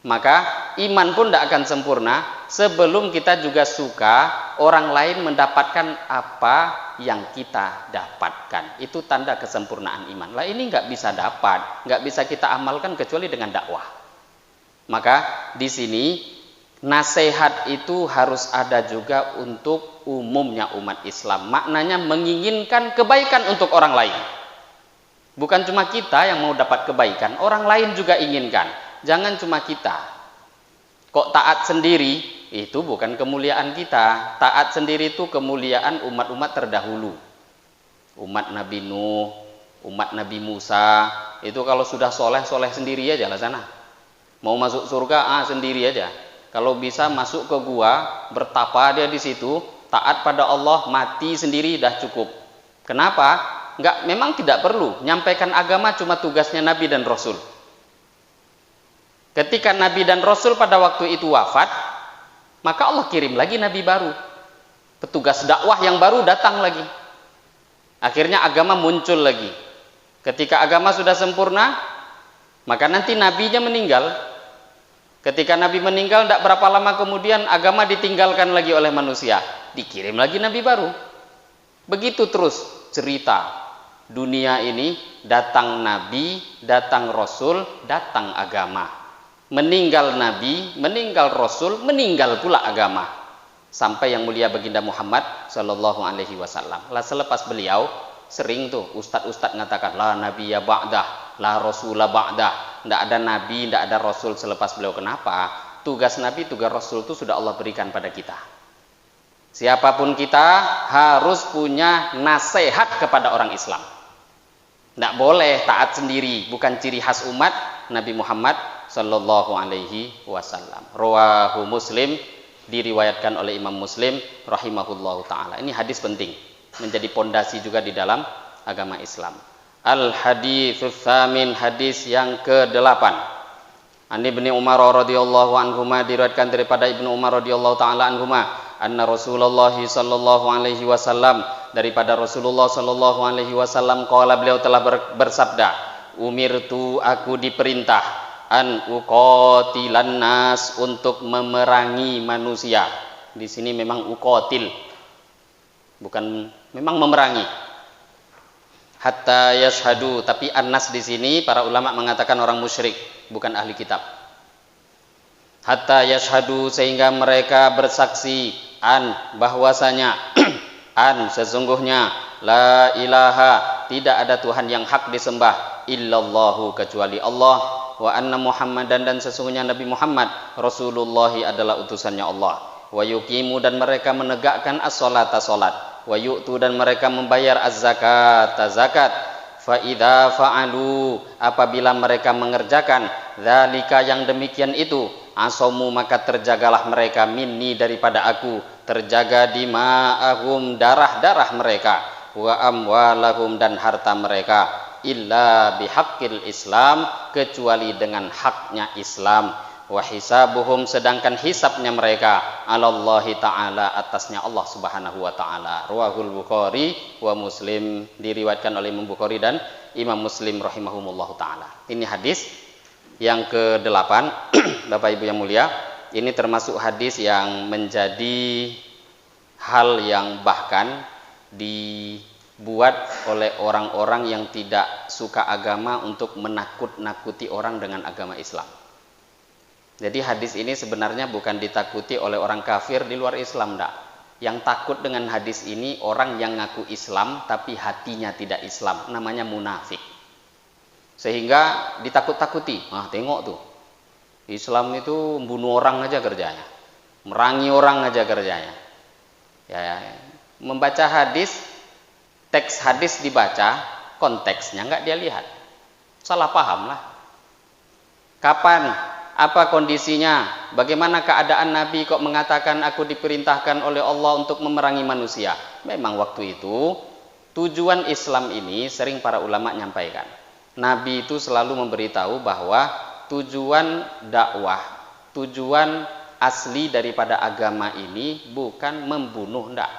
[SPEAKER 1] maka iman pun tidak akan sempurna sebelum kita juga suka orang lain mendapatkan apa yang kita dapatkan. Itu tanda kesempurnaan iman. Lah ini nggak bisa dapat, nggak bisa kita amalkan kecuali dengan dakwah. Maka di sini nasihat itu harus ada juga untuk umumnya umat Islam. Maknanya menginginkan kebaikan untuk orang lain. Bukan cuma kita yang mau dapat kebaikan, orang lain juga inginkan. Jangan cuma kita. Kok taat sendiri? Itu bukan kemuliaan kita. Taat sendiri itu kemuliaan umat-umat terdahulu. Umat Nabi Nuh, umat Nabi Musa. Itu kalau sudah soleh-soleh sendiri aja lah sana. Mau masuk surga, sendiri aja. Kalau bisa masuk ke gua, bertapa dia di situ, taat pada Allah, mati sendiri dah cukup. Kenapa? Memang tidak perlu. Nyampaikan agama cuma tugasnya Nabi dan Rasul. Ketika Nabi dan Rasul pada waktu itu wafat, maka Allah kirim lagi Nabi baru. Petugas dakwah yang baru datang lagi. Akhirnya agama muncul lagi. Ketika agama sudah sempurna, maka nanti Nabinya meninggal. Ketika Nabi meninggal, tidak berapa lama kemudian agama ditinggalkan lagi oleh manusia. Dikirim lagi Nabi baru. Begitu terus cerita. Dunia ini datang Nabi, datang Rasul, datang agama. Meninggal Nabi, meninggal Rasul, meninggal pula agama. Sampai yang mulia baginda Muhammad Sallallahu Alaihi Wasallam. Lah selepas beliau, sering tuh ustadz-ustadz mengatakan, la nabiyya ba'dah, la rasulah ba'dah. Tidak ada Nabi, tidak ada Rasul selepas beliau. Kenapa? Tugas Nabi, tugas Rasul itu sudah Allah berikan pada kita. Siapapun kita harus punya nasihat kepada orang Islam. Tidak boleh taat sendiri, bukan ciri khas umat Nabi Muhammad Sallallahu Alaihi Wasallam. Rawahu Muslim, diriwayatkan oleh Imam Muslim rahimahullahu taala. Ini hadis penting, menjadi pondasi juga di dalam agama Islam. Al-haditsus tsamin, hadis yang ke-8. An Ibnu Umar radhiyallahu anhuma, diriwayatkan daripada Ibnu Umar radhiyallahu taala anhuma, anna Rasulullah sallallahu alaihi wasallam, daripada Rasulullah sallallahu alaihi wasallam qala, beliau telah bersabda, umirtu, aku diperintah, an uqatilan nas, untuk memerangi manusia. Di sini memang uqatil, bukan memang memerangi. Hatta yashhadu, tapi an-nas di sini para ulama mengatakan orang musyrik, bukan ahli kitab. Hatta yashhadu, sehingga mereka bersaksi, an, bahwasanya an, sesungguhnya la ilaha, tidak ada Tuhan yang hak disembah, illallahu, kecuali Allah, wa anna Muhammadan, dan sesungguhnya Nabi Muhammad Rasulullah adalah utusannya Allah, wa yuqimu, dan mereka menegakkan as-salata, salat, wa yu'tu, dan mereka membayar az-zakat, zakat, fa idza fa'alu, apabila mereka mengerjakan dzalika, yang demikian itu, asomu, maka terjagalah mereka, minni, daripada aku, terjaga dima'ahum, darah-darah mereka, wa amwalahum, dan harta mereka, illa bihaqqil Islam, kecuali dengan haknya Islam. Wa hisabuhum, sedangkan hisabnya mereka alallahi ta'ala, atasnya Allah subhanahu wa ta'ala. Rawahul Bukhari wa Muslim, diriwayatkan oleh Imam Bukhari dan Imam Muslim rahimahumullahu ta'ala. Ini hadis yang ke-8 Bapak Ibu yang mulia. Ini termasuk hadis yang menjadi hal yang bahkan dibuat oleh orang-orang yang tidak suka agama untuk menakut-nakuti orang dengan agama Islam. Jadi hadis ini sebenarnya bukan ditakuti oleh orang kafir di luar Islam, enggak. Yang takut dengan hadis ini orang yang ngaku Islam tapi hatinya tidak Islam, namanya munafik. Sehingga ditakut-takuti. Tengok tuh, Islam itu bunuh orang aja kerjanya, merangi orang aja kerjanya. Membaca hadis, teks hadis dibaca, konteksnya nggak dia lihat, salah paham lah. Kapan, apa kondisinya, bagaimana keadaan Nabi kok mengatakan aku diperintahkan oleh Allah untuk memerangi manusia. Memang waktu itu tujuan Islam ini sering para ulama nyampaikan, Nabi itu selalu memberitahu bahwa tujuan dakwah, tujuan asli daripada agama ini bukan membunuh, enggak,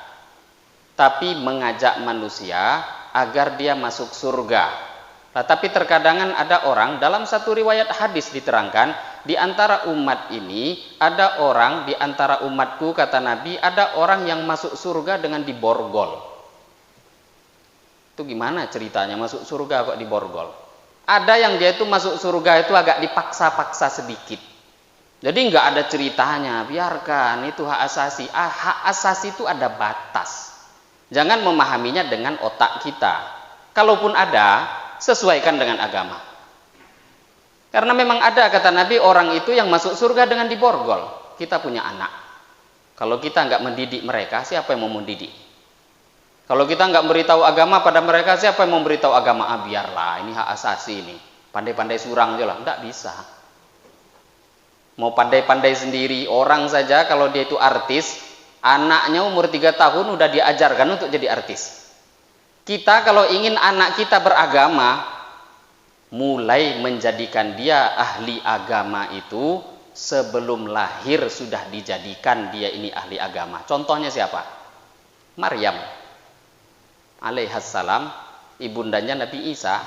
[SPEAKER 1] tapi mengajak manusia agar dia masuk surga. Tapi terkadang ada orang, dalam satu riwayat hadis diterangkan, di antara umat ini ada orang, di antara umatku kata Nabi, ada orang yang masuk surga dengan diborgol. Itu gimana ceritanya masuk surga kok diborgol? Ada yang dia itu masuk surga itu agak dipaksa-paksa sedikit. Jadi nggak ada ceritanya, biarkan, itu hak asasi. Hak asasi itu ada batas. Jangan memahaminya dengan otak kita. Kalaupun ada, sesuaikan dengan agama. Karena memang ada, kata Nabi, orang itu yang masuk surga dengan diborgol. Kita punya anak, kalau kita nggak mendidik mereka, siapa yang mau mendidik? Kalau kita nggak beritahu agama pada mereka, siapa yang mau beritahu agama? Biarlah, ini hak asasi ini, pandai-pandai surang aja lah. Nggak bisa. Mau pandai-pandai sendiri, orang saja kalau dia itu artis, anaknya umur 3 tahun udah diajarkan untuk jadi artis. Kita kalau ingin anak kita beragama, mulai menjadikan dia ahli agama itu sebelum lahir sudah dijadikan dia ini ahli agama. Contohnya siapa? Maryam alaihissalam, ibundanya Nabi Isa,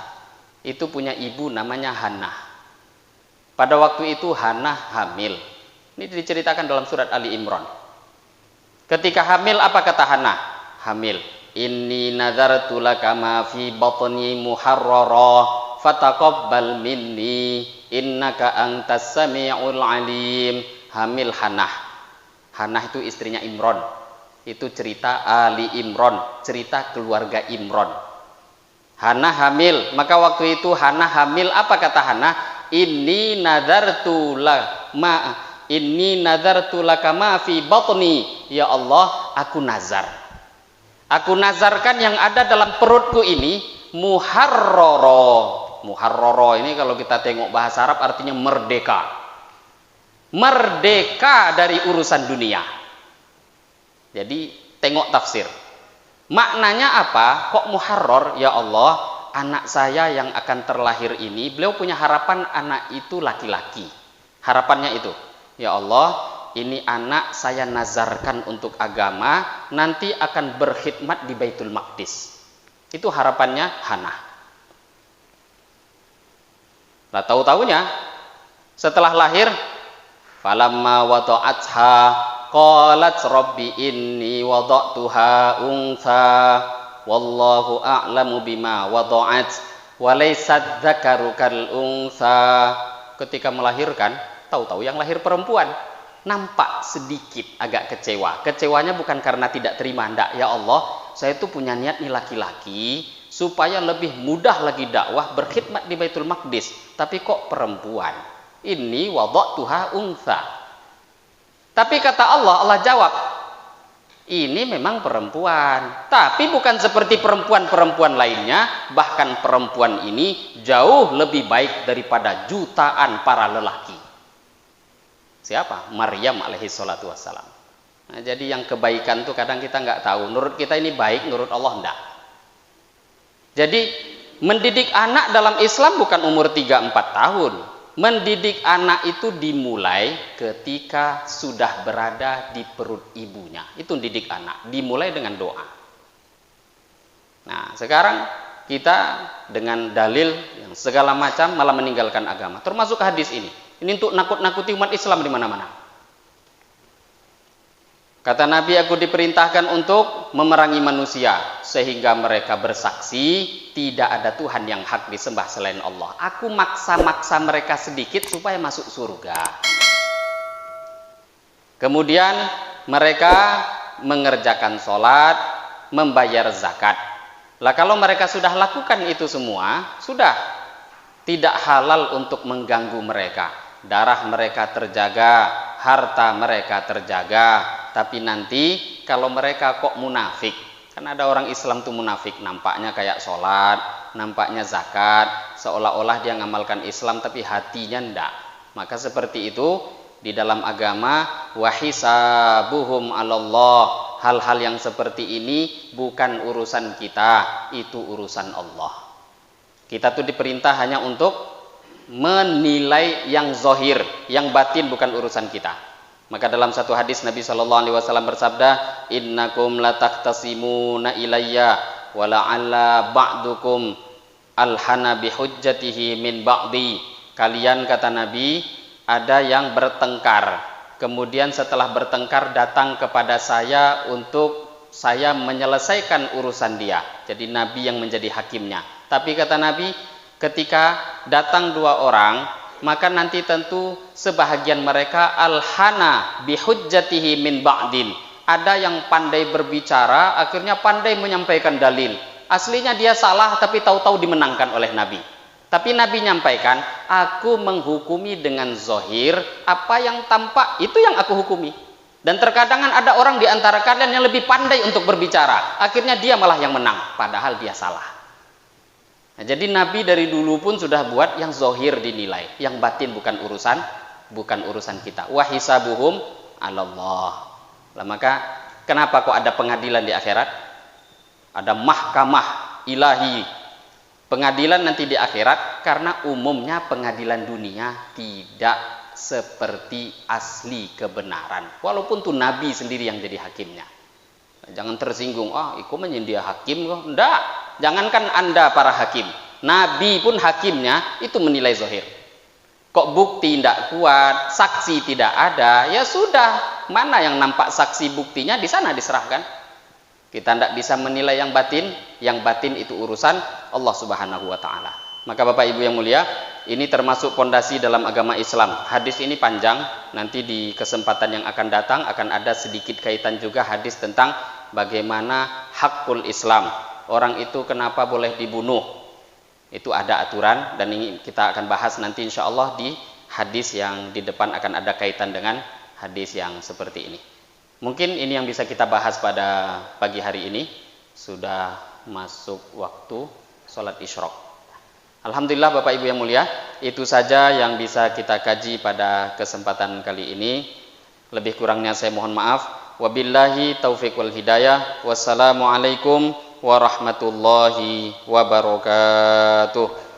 [SPEAKER 1] itu punya ibu namanya Hannah. Pada waktu itu Hannah hamil. Ini diceritakan dalam surat Ali Imran. Ketika hamil, apa kata Hannah? Hamil, inni nazartu laka ma fi batni muharrara fataqabbal minni innaka antas samiul alim. Hamil Hannah. Hannah itu istrinya Imran. Itu cerita Ali Imran, cerita keluarga Imran. Hannah hamil, maka waktu itu Hannah hamil, apa kata Hannah? Inni nazartu laka ma fi batni. Ya Allah, aku nazar. Aku nazarkan yang ada dalam perutku ini muharrara. Muharrara ini kalau kita tengok bahasa Arab artinya merdeka. Merdeka dari urusan dunia. Jadi tengok tafsir. Maknanya apa? Kok muharrar? Ya Allah, anak saya yang akan terlahir ini, beliau punya harapan anak itu laki-laki. Harapannya itu, ya Allah, ini anak saya nazarkan untuk agama, nanti akan berkhidmat di Baitul Maqdis. Itu harapannya Hannah. Nah, tahu-tahunya setelah lahir, falamma wada'atha qalat rabbi inni wada'tuha untha wallahu a'lamu bima wada'at wa laysat dzakaru kal untha. Ketika melahirkan, tahu-tahu yang lahir perempuan. Nampak sedikit agak kecewa. Kecewanya bukan karena tidak terima, ndak. Ya Allah, saya itu punya niat nih laki-laki supaya lebih mudah lagi dakwah berkhidmat di Baitul Maqdis, tapi kok perempuan. Ini wada'tuha untha. Tapi kata Allah, Allah jawab, ini memang perempuan, tapi bukan seperti perempuan-perempuan lainnya. Bahkan perempuan ini jauh lebih baik daripada jutaan para lelaki. Siapa? Maryam alaihi salatu wassalam. Nah, jadi yang kebaikan tuh kadang kita nggak tahu. Menurut kita ini baik, menurut Allah enggak. Jadi Mendidik anak dalam Islam bukan umur 3-4 tahun. Mendidik anak itu dimulai ketika sudah berada di perut ibunya. Itu didik anak, dimulai dengan doa. Nah, sekarang kita dengan dalil yang segala macam malah meninggalkan agama. Termasuk hadis ini. Ini untuk nakut-nakuti umat Islam di mana-mana. Kata Nabi, aku diperintahkan untuk memerangi manusia sehingga mereka bersaksi tidak ada Tuhan yang hak disembah selain Allah. Aku maksa-maksa mereka sedikit supaya masuk surga. Kemudian mereka mengerjakan sholat, membayar zakat. Lah kalau mereka sudah lakukan itu semua, sudah tidak halal untuk mengganggu mereka. Darah mereka terjaga, harta mereka terjaga. Tapi nanti kalau mereka kok munafik, kan ada orang Islam tuh munafik, nampaknya kayak sholat, nampaknya zakat, seolah-olah dia ngamalkan Islam tapi hatinya ndak. Maka seperti itu di dalam agama, wahisabuhum 'alallah. Hal-hal yang seperti ini bukan urusan kita, itu urusan Allah. Kita tuh diperintah hanya untuk menilai yang zahir, yang batin bukan urusan kita. Maka dalam satu hadis Nabi SAW bersabda, innakum lataqtasimuna ilayya wa la'alla ba'dukum alhana bihujjatihi min ba'di. Kalian, kata Nabi, ada yang bertengkar. Kemudian setelah bertengkar datang kepada saya untuk saya menyelesaikan urusan dia. Jadi Nabi yang menjadi hakimnya. Tapi kata Nabi, ketika datang dua orang, maka nanti tentu sebahagian mereka alhana bihujjatihi min ba'din. Ada yang pandai berbicara, akhirnya pandai menyampaikan dalil. Aslinya dia salah tapi tahu-tahu dimenangkan oleh Nabi. Tapi Nabi nyampaikan, aku menghukumi dengan zahir, apa yang tampak itu yang aku hukumi. Dan terkadang ada orang di antara kalian yang lebih pandai untuk berbicara, akhirnya dia malah yang menang, padahal dia salah. Nah, jadi Nabi dari dulu pun sudah buat yang zahir dinilai, yang batin bukan urusan kita. Wa hisabuhum 'alallah. Lah maka kenapa kok ada pengadilan di akhirat? Ada mahkamah ilahi. Pengadilan nanti di akhirat karena umumnya pengadilan dunia tidak seperti asli kebenaran. Walaupun tuh Nabi sendiri yang jadi hakimnya. Jangan tersinggung, iku menjadi hakim kok. Enggak. Jangankan Anda para hakim, Nabi pun hakimnya itu menilai zahir. Kok bukti tidak kuat, saksi tidak ada, ya sudah, mana yang nampak saksi buktinya di sana diserahkan. Kita tidak bisa menilai yang batin itu urusan Allah Subhanahu wa taala. Maka Bapak Ibu yang mulia, ini termasuk pondasi dalam agama Islam. Hadis ini panjang, nanti di kesempatan yang akan datang akan ada sedikit kaitan juga hadis tentang bagaimana hakul Islam. Orang itu kenapa boleh dibunuh? Itu ada aturan dan ini kita akan bahas nanti insya Allah di hadis yang di depan akan ada kaitan dengan hadis yang seperti ini. Mungkin ini yang bisa kita bahas pada pagi hari ini. Sudah masuk waktu sholat isyraq. Alhamdulillah Bapak Ibu yang mulia, itu saja yang bisa kita kaji pada kesempatan kali ini. Lebih kurangnya saya mohon maaf. Wabillahi taufiq wal hidayah. Wassalamualaikum warahmatullahi wabarakatuh.